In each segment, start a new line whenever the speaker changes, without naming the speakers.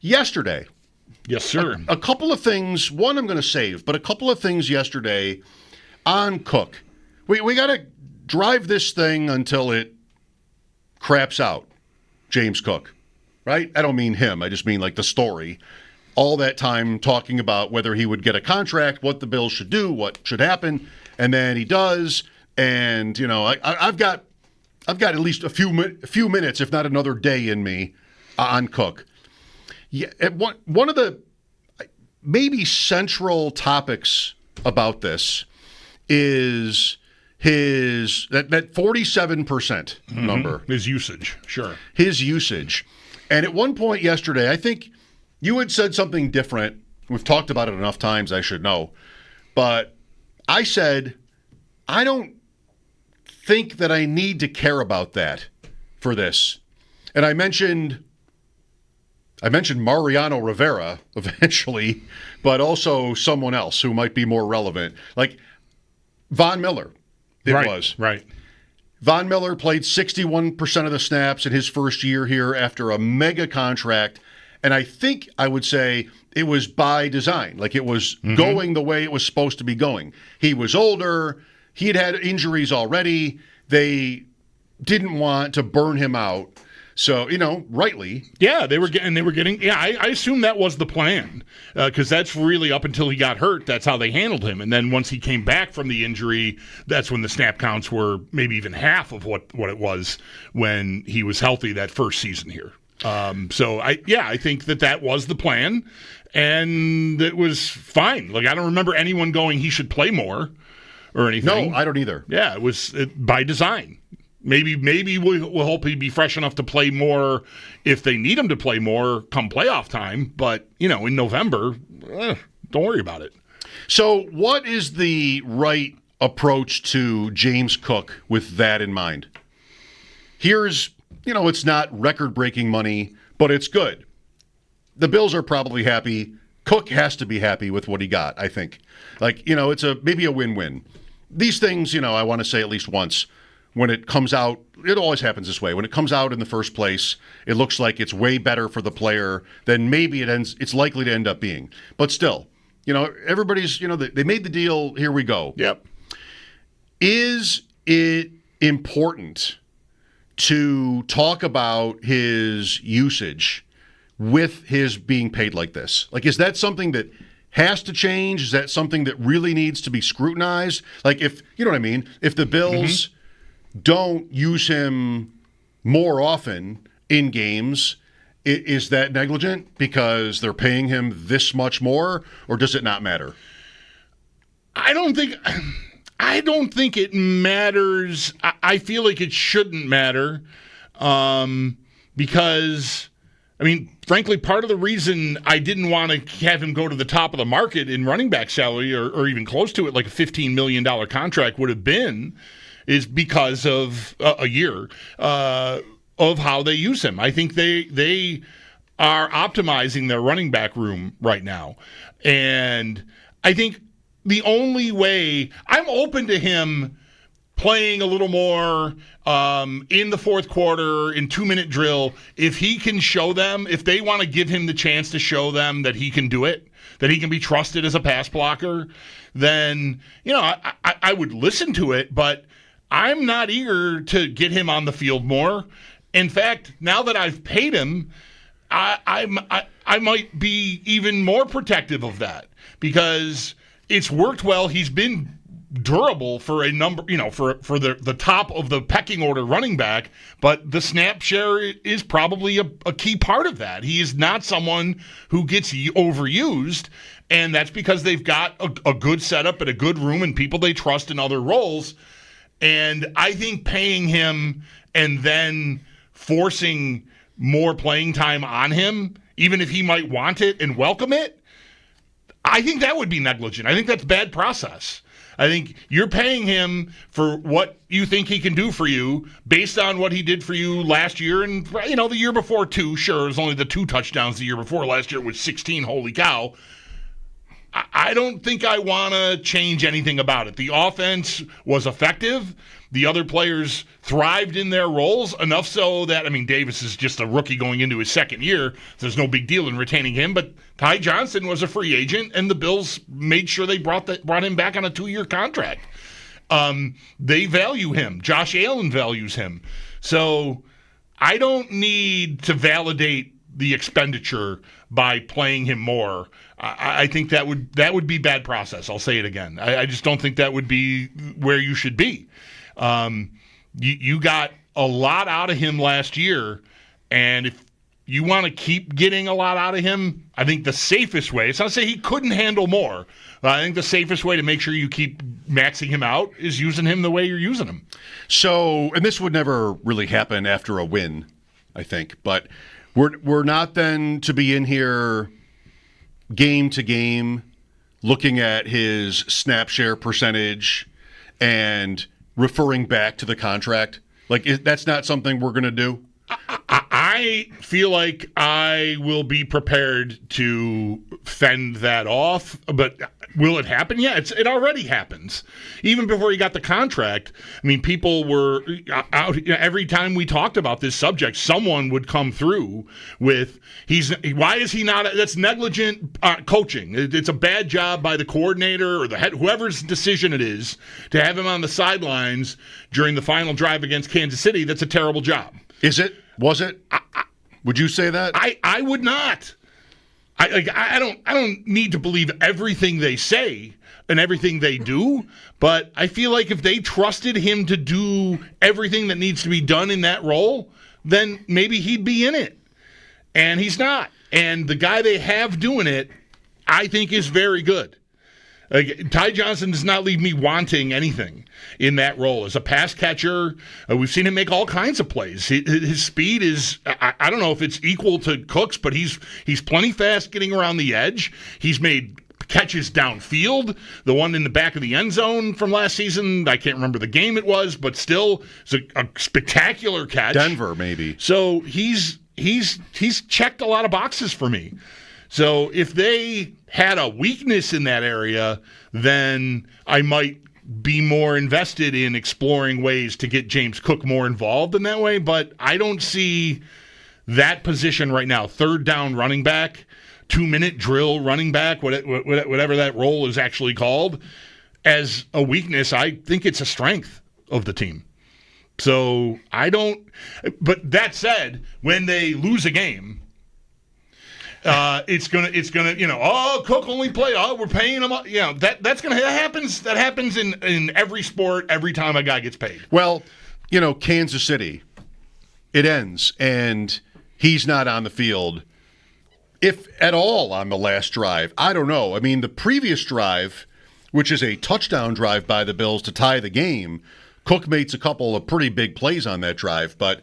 yesterday.
Yes, sir.
A couple of things. One I'm going to save, but a couple of things yesterday on Cook. We got to drive this thing until it craps out. James Cook, right? I don't mean him. I just mean like the story. All that time talking about whether he would get a contract, what the Bills should do, what should happen, and then he does. And you know, I've got at least a few minutes, if not another day, in me on Cook. Yeah, one of the maybe central topics about this is that 47% number.
His usage, sure.
His usage. And at one point yesterday, I think you had said something different. We've talked about it enough times, I should know. But I said, I don't think that I need to care about that for this. And I mentioned Mariano Rivera eventually, but also someone else who might be more relevant. Like Von Miller, was.
Right.
Von Miller played 61% of the snaps in his first year here after a mega contract. And I think I would say it was by design. Like it was going the way it was supposed to be going. He was older. He had injuries already. They didn't want to burn him out. So, rightly.
Yeah, they were getting. Yeah, I assume that was the plan because that's really up until he got hurt. That's how they handled him. And then once he came back from the injury, that's when the snap counts were maybe even half of what it was when he was healthy that first season here. So I think that was the plan, and it was fine. Like I don't remember anyone going he should play more or anything.
No, I don't either.
Yeah, it was by design. Maybe we'll hope he'd be fresh enough to play more if they need him to play more come playoff time. But, in November, don't worry about it.
So what is the right approach to James Cook with that in mind? Here's, it's not record-breaking money, but it's good. The Bills are probably happy. Cook has to be happy with what he got, I think. Like, it's maybe a win-win. These things, I want to say at least once. When it comes out, it always happens this way. When it comes out in the first place, it looks like it's way better for the player than maybe it's likely to end up being. But still, everybody's, they made the deal, here we go.
Yep.
Is it important to talk about his usage with his being paid like this? Like, is that something that has to change? Is that something that really needs to be scrutinized? Like, if, you know what I mean? If the Bills don't use him more often in games, is that negligent because they're paying him this much more, or does it not matter?
I don't think it matters. I feel like it shouldn't matter because, frankly, part of the reason I didn't want to have him go to the top of the market in running back salary or even close to it, like a $15 million contract would have been, is because of a year of how they use him. I think they are optimizing their running back room right now. And I think the only way I'm open to him playing a little more in the fourth quarter, in 2-minute drill, if he can show them, if they want to give him the chance to show them that he can do it, that he can be trusted as a pass blocker, then, I would listen to it, but I'm not eager to get him on the field more. In fact, now that I've paid him, I might be even more protective of that because it's worked well. He's been durable for a number, for the top of the pecking order running back, but the snap share is probably a key part of that. He is not someone who gets overused, and that's because they've got a good setup and a good room and people they trust in other roles. And I think paying him and then forcing more playing time on him, even if he might want it and welcome it, I think that would be negligent. I think that's bad process. I think you're paying him for what you think he can do for you based on what he did for you last year and, the year before too. Sure, it was only the 2 touchdowns the year before. Last year was 16. Holy cow. I don't think I want to change anything about it. The offense was effective. The other players thrived in their roles, enough so that, Davis is just a rookie going into his second year. So there's no big deal in retaining him. But Ty Johnson was a free agent, and the Bills made sure they brought him back on a 2-year contract. They value him. Josh Allen values him. So I don't need to validate the expenditure by playing him more. I think that would be bad process. I'll say it again. I just don't think that would be where you should be. You got a lot out of him last year, and if you want to keep getting a lot out of him, I think the safest way, it's not to say he couldn't handle more, but I think the safest way to make sure you keep maxing him out is using him the way you're using him.
So, and this would never really happen after a win, I think, but we're not then to be in here game to game looking at his snap share percentage and referring back to the contract. Like, that's not something we're going to do?
I feel like I will be prepared to fend that off, but will it happen? Yeah, it already happens. Even before he got the contract, people were out. Every time we talked about this subject, someone would come through with, why is he not? That's negligent coaching. It's a bad job by the coordinator or the head, whoever's decision it is, to have him on the sidelines during the final drive against Kansas City. That's a terrible job.
Is it? Was it? Would you say that?
I would not. I don't need to believe everything they say and everything they do, but I feel like if they trusted him to do everything that needs to be done in that role, then maybe he'd be in it. And he's not. And the guy they have doing it, I think, is very good. Ty Johnson does not leave me wanting anything in that role. As a pass catcher, we've seen him make all kinds of plays. His speed is, I don't know if it's equal to Cook's, but he's plenty fast getting around the edge. He's made catches downfield. The one in the back of the end zone from last season, I can't remember the game it was, but still, it's a spectacular catch.
Denver, maybe.
So he's checked a lot of boxes for me. So if they had a weakness in that area, then I might be more invested in exploring ways to get James Cook more involved in that way. But I don't see that position right now, third down running back, 2-minute drill running back, whatever that role is actually called, as a weakness. I think it's a strength of the team. So I don't. But that said, when they lose a game, it's gonna Cook only played, we're paying him, that happens in every sport every time a guy gets paid.
Well, Kansas City, it ends and he's not on the field, if at all, on the last drive. I don't know. The previous drive, which is a touchdown drive by the Bills to tie the game, Cook makes a couple of pretty big plays on that drive, but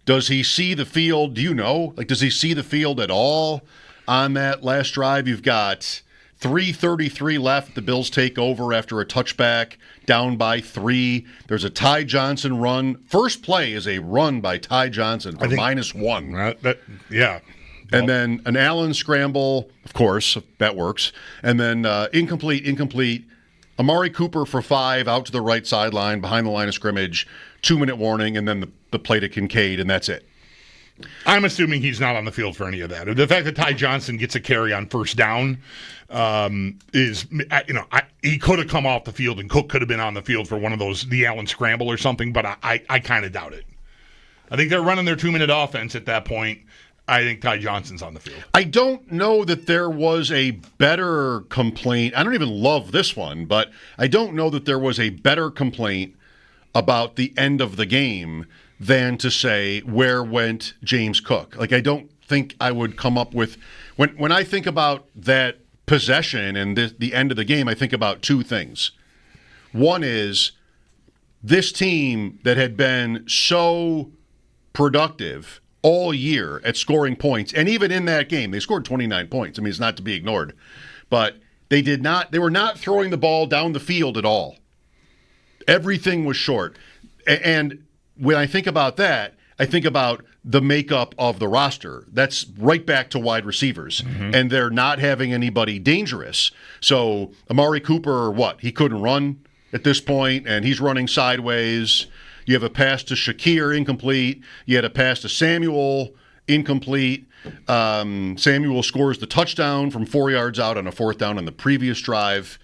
does he see the field? Do you know? Does he see the field at all on that last drive? You've got 3:33 left. The Bills take over after a touchback, down by 3. There's a Ty Johnson run. First play is a run by Ty Johnson for -1.
Yeah.
And then an Allen scramble, of course, that works. And then incomplete. Amari Cooper for 5 out to the right sideline behind the line of scrimmage. 2-minute warning, and then the play to Kincaid, and that's it.
I'm assuming he's not on the field for any of that. The fact that Ty Johnson gets a carry on first down is, he could have come off the field and Cook could have been on the field for one of those, the Allen scramble or something, but I kind of doubt it. I think they're running their 2-minute offense at that point. I think Ty Johnson's on the field.
I don't know that there was a better complaint. I don't even love this one, but I don't know that there was a better complaint about the end of the game than to say, where went James Cook? I don't think I would come up with, when I think about that possession and the end of the game, I think about 2 things. One is this team that had been so productive all year at scoring points, and even in that game, they scored 29 points. It's not to be ignored. But they were not throwing the ball down the field at all. Everything was short. And when I think about that, I think about the makeup of the roster. That's right back to wide receivers, and they're not having anybody dangerous. So Amari Cooper, he couldn't run at this point, and he's running sideways. You have a pass to Shakir, incomplete. You had a pass to Samuel, incomplete. Samuel scores the touchdown from 4 yards out on a 4th down on the previous drive.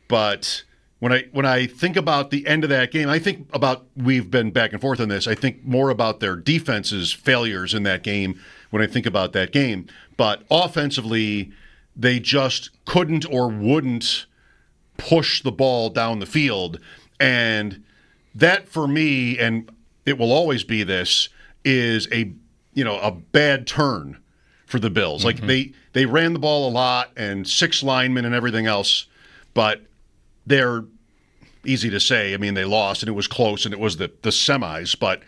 But when I think about the end of that game, I think about, we've been back and forth on this, I think more about their defense's failures in that game when I think about that game. But offensively, they just couldn't or wouldn't push the ball down the field. And that, for me, and it will always be this, is a bad turn for the Bills. Like, they ran the ball a lot and 6 linemen and everything else, but they're easy to say. I mean, they lost and it was close and it was the semis, but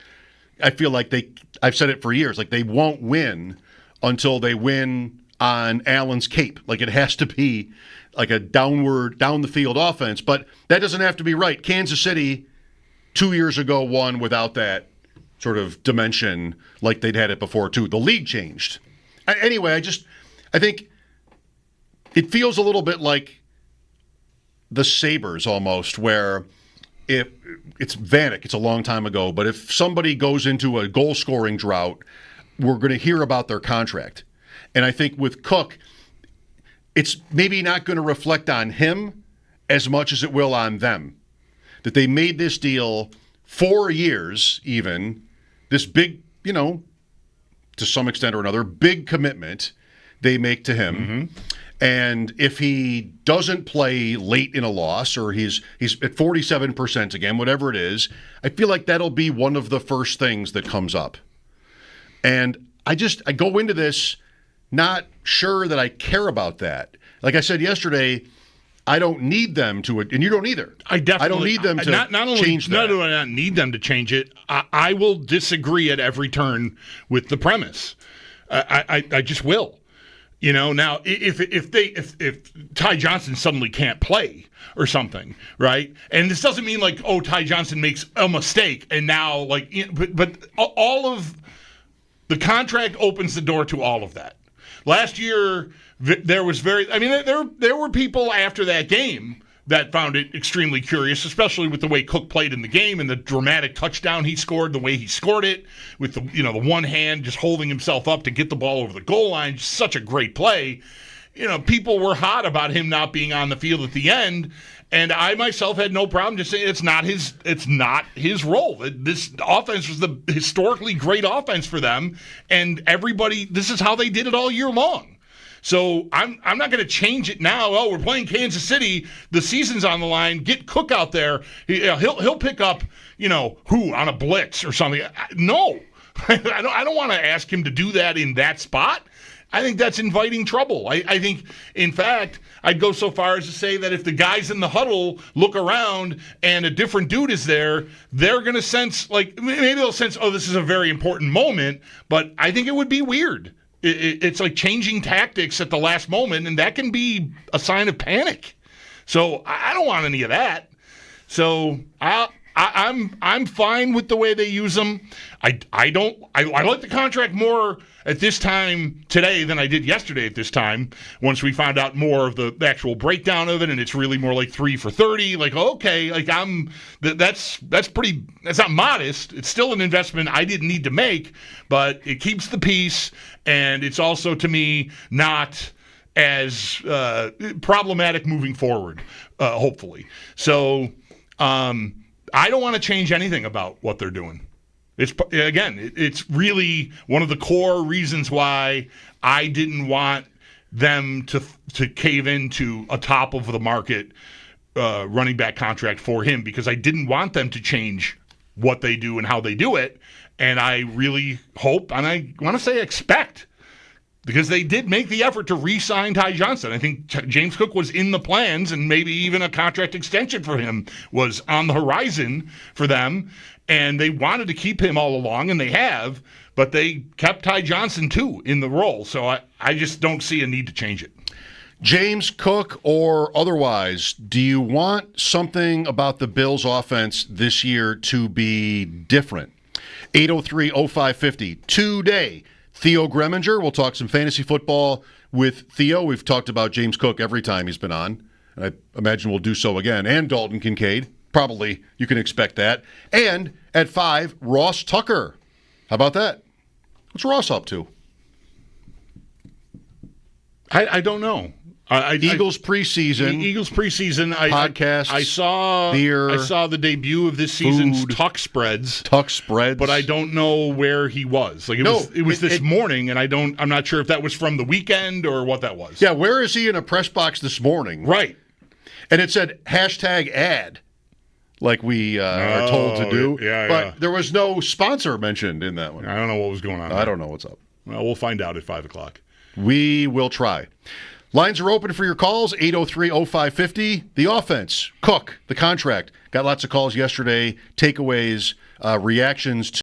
I feel like I've said it for years, like they won't win until they win on Allen's cape. Like, it has to be like a down the field offense, but that doesn't have to be right. Kansas City 2 years ago won without that sort of dimension like they'd had it before too. The league changed. Anyway, I think it feels a little bit like the Sabres almost, where if it's Vanek, it's a long time ago, but if somebody goes into a goal-scoring drought, we're going to hear about their contract. And I think with Cook, it's maybe not going to reflect on him as much as it will on them. That they made this deal 4 years even, this big, to some extent or another, big commitment they make to him. And if he doesn't play late in a loss, or he's at 47% again, whatever it is, I feel like that'll be one of the first things that comes up. And I go into this not sure that I care about that. Like I said yesterday, I don't need them to, and you don't either. I don't need them to
not only,
change that.
Not do I not need them to change it, I will disagree at every turn with the premise. I just will. Now if Ty Johnson suddenly can't play or something, right? And this doesn't mean like, Ty Johnson makes a mistake and now but all of the contract opens the door to all of that. Last year there were people after that game that found it extremely curious, especially with the way Cook played in the game and the dramatic touchdown he scored, the way he scored it, with the one hand just holding himself up to get the ball over the goal line. Just such a great play. People were hot about him not being on the field at the end, and I myself had no problem just saying it's not his role. This offense was the historically great offense for them, and this is how they did it all year long. So I'm not going to change it now. Oh, we're playing Kansas City. The season's on the line. Get Cook out there. He'll pick up, who on a blitz or something. No, I don't want to ask him to do that in that spot. I think that's inviting trouble. I think, in fact, I'd go so far as to say that if the guys in the huddle look around and a different dude is there, they're going to sense, maybe they'll sense, this is a very important moment, but I think it would be weird. It's like changing tactics at the last moment, and that can be a sign of panic. So I don't want any of that. So I'm fine with the way they use them. I like the contract more at this time today than I did yesterday at this time, once we found out more of the actual breakdown of it, and it's really more like 3 for $30. That's not modest. It's still an investment I didn't need to make, but it keeps the peace, and it's also, to me, not as problematic moving forward, hopefully. So I don't want to change anything about what they're doing. It's really one of the core reasons why I didn't want them to cave into a top of the market running back contract for him, because I didn't want them to change what they do and how they do it. And I really hope, and I want to say expect, because they did make the effort to re-sign Ty Johnson. I think James Cook was in the plans, and maybe even a contract extension for him was on the horizon for them. And they wanted to keep him all along, and they have, but they kept Ty Johnson, too, in the role. So I just don't see a need to change it.
James Cook or otherwise, do you want something about the Bills' offense this year to be different? 803-0550. Today, Theo Greminger. We'll talk some fantasy football with Theo. We've talked about James Cook every time he's been on. I imagine we'll do so again. And Dalton Kincaid. Probably you can expect that. And at 5, Ross Tucker. How about that? What's Ross up to?
I don't know.
Eagles preseason.
Eagles preseason.
Podcasts.
I saw
beer.
I saw the debut of this season's
food,
Tuck spreads.
Tuck spreads.
But I don't know where he was. Like it was this morning, and I'm not sure if that was from the weekend or what that was.
Yeah, where is he in a press box this morning?
Right.
And it said #ad, like we are told to do.
Yeah,
but there was no sponsor mentioned in that one.
I don't know what was going on.
I don't know what's up.
Well, we'll find out at 5 o'clock.
We will try. Lines are open for your calls, 803-0550. The offense, Cook, the contract. Got lots of calls yesterday, takeaways, reactions to